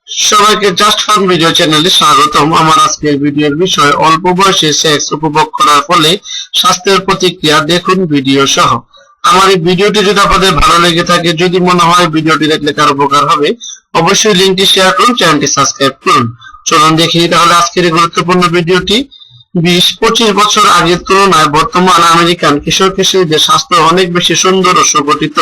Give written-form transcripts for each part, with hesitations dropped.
সবাইকে just fun video চ্যানেলে স্বাগতম। আমার আজকের ভিডিওর বিষয় অল্প বয়সে সেক্স উপভোগ করার ফলে স্বাস্থ্যের প্রতিক্রিয়া, দেখুন ভিডিও সহ। আমার এই ভিডিওটি যদি আপনাদের ভালো লেগে থাকে, যদি মনে হয় ভিডিওটি দেখলে কারো উপকার হবে, অবশ্যই লিংকটি শেয়ার করুন, চ্যানেলটি সাবস্ক্রাইব করুন। চলুন দেখি তাহলে আজকের এই গুরুত্বপূর্ণ ভিডিওটি। 20-25 বছর আগের তুলনায় বর্তমান আমেরিকান কিশোর কিশোরীদের স্বাস্থ্য অনেক বেশি সুন্দর ও সুগঠিত।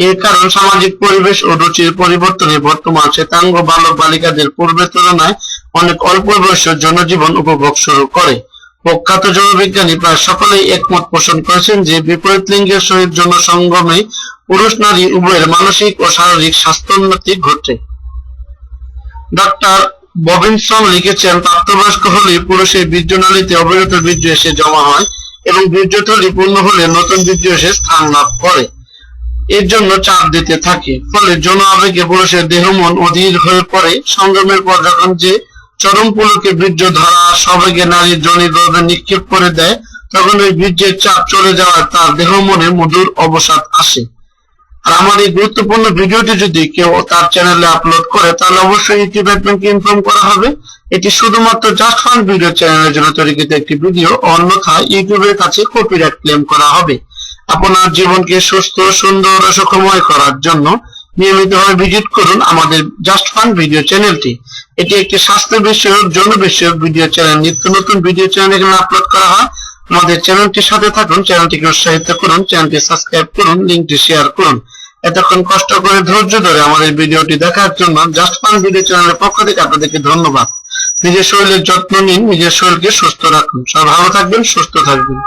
এর কারণ সামাজিক পরিবেশ ও রুচির পরিবর্তনে বর্তমান শ্বেতাঙ্গ বালক বালিকাদের পূর্বের তুলনায় অনেক অল্প বয়সে জনজীবন উপভোগ শুরু করে। প্রখ্যাত জনবিজ্ঞানী প্রায় সকলেই একমত পোষণ করেছেন যে বিপরীত লিঙ্গের সহিত যৌন সঙ্গমে পুরুষ নারী উভয়ের মানসিক ও শারীরিক স্বাস্থ্যোন্নতি ঘটে। ডক্টর ববিনসন লিখেছেন, প্রাপ্তবয়স্ক হলে পুরুষের বীর্যনালীতে অবিরত বীর্য এসে জমা হয় এবং বীর্যথলি পূর্ণ হলে নতুন বীর্য এসে স্থান লাভ করে। এর জন্য চাপ দিতে থাকে, ফলে যৌন আবেগে পুরুষের দেহ মন অধীর হয়ে পড়ে। সঙ্গমের পর যখন যে চরম পুলকে বীর্য ধরা সবেগে নারীর যোনি গর্ভে নিক্ষেপ করে দেয়, তখন ওই বীর্যের চাপ চলে যাওয়ার তার দেহ মনে মধুর অবসাদ আসে। আর আমার এই গুরুত্বপূর্ণ ভিডিওটি যদি কেউ তার চ্যানেলে আপলোড করে, তাহলে অবশ্যই ইউটিউব অ্যাডমিনকে ইনফর্ম করা হবে। এটি শুধুমাত্র জাস্ট ফান ভিডিও চ্যানেলের জন্য তৈরিকৃত একটি ভিডিও, অন্যথায় ইউটিউবের কাছে কপিরাইট ক্লেম করা হবে। আপনার জীবনকে সুস্থ, সুন্দর ও সুখময় করার জন্য নিয়মিতভাবে ভিজিট করুন আমাদের জাস্ট ফান ভিডিও চ্যানেলটি। এটি একটি স্বাস্থ্য বিষয়ক, যৌন বিষয়ক ভিডিও চ্যানেল। নিত্য নতুন ভিডিও চ্যানেল এখানে আপলোড করা হয়। আমাদের চ্যানেলটির সাথে থাকুন, চ্যানেলটিকে উৎসাহিত করুন, চ্যানেলটি সাবস্ক্রাইব করুন, লিংকটি শেয়ার করুন। এতক্ষণ কষ্ট করে ধৈর্য ধরে আমাদের ভিডিওটি দেখার জন্য জাস্ট ফান ভিডিও চ্যানেলের পক্ষ থেকে আপনাদেরকে ধন্যবাদ। নিজের শরীরের যত্ন নিন, নিজের শরীরকে সুস্থ রাখুন। সবাই ভালো থাকবেন, সুস্থ থাকবেন।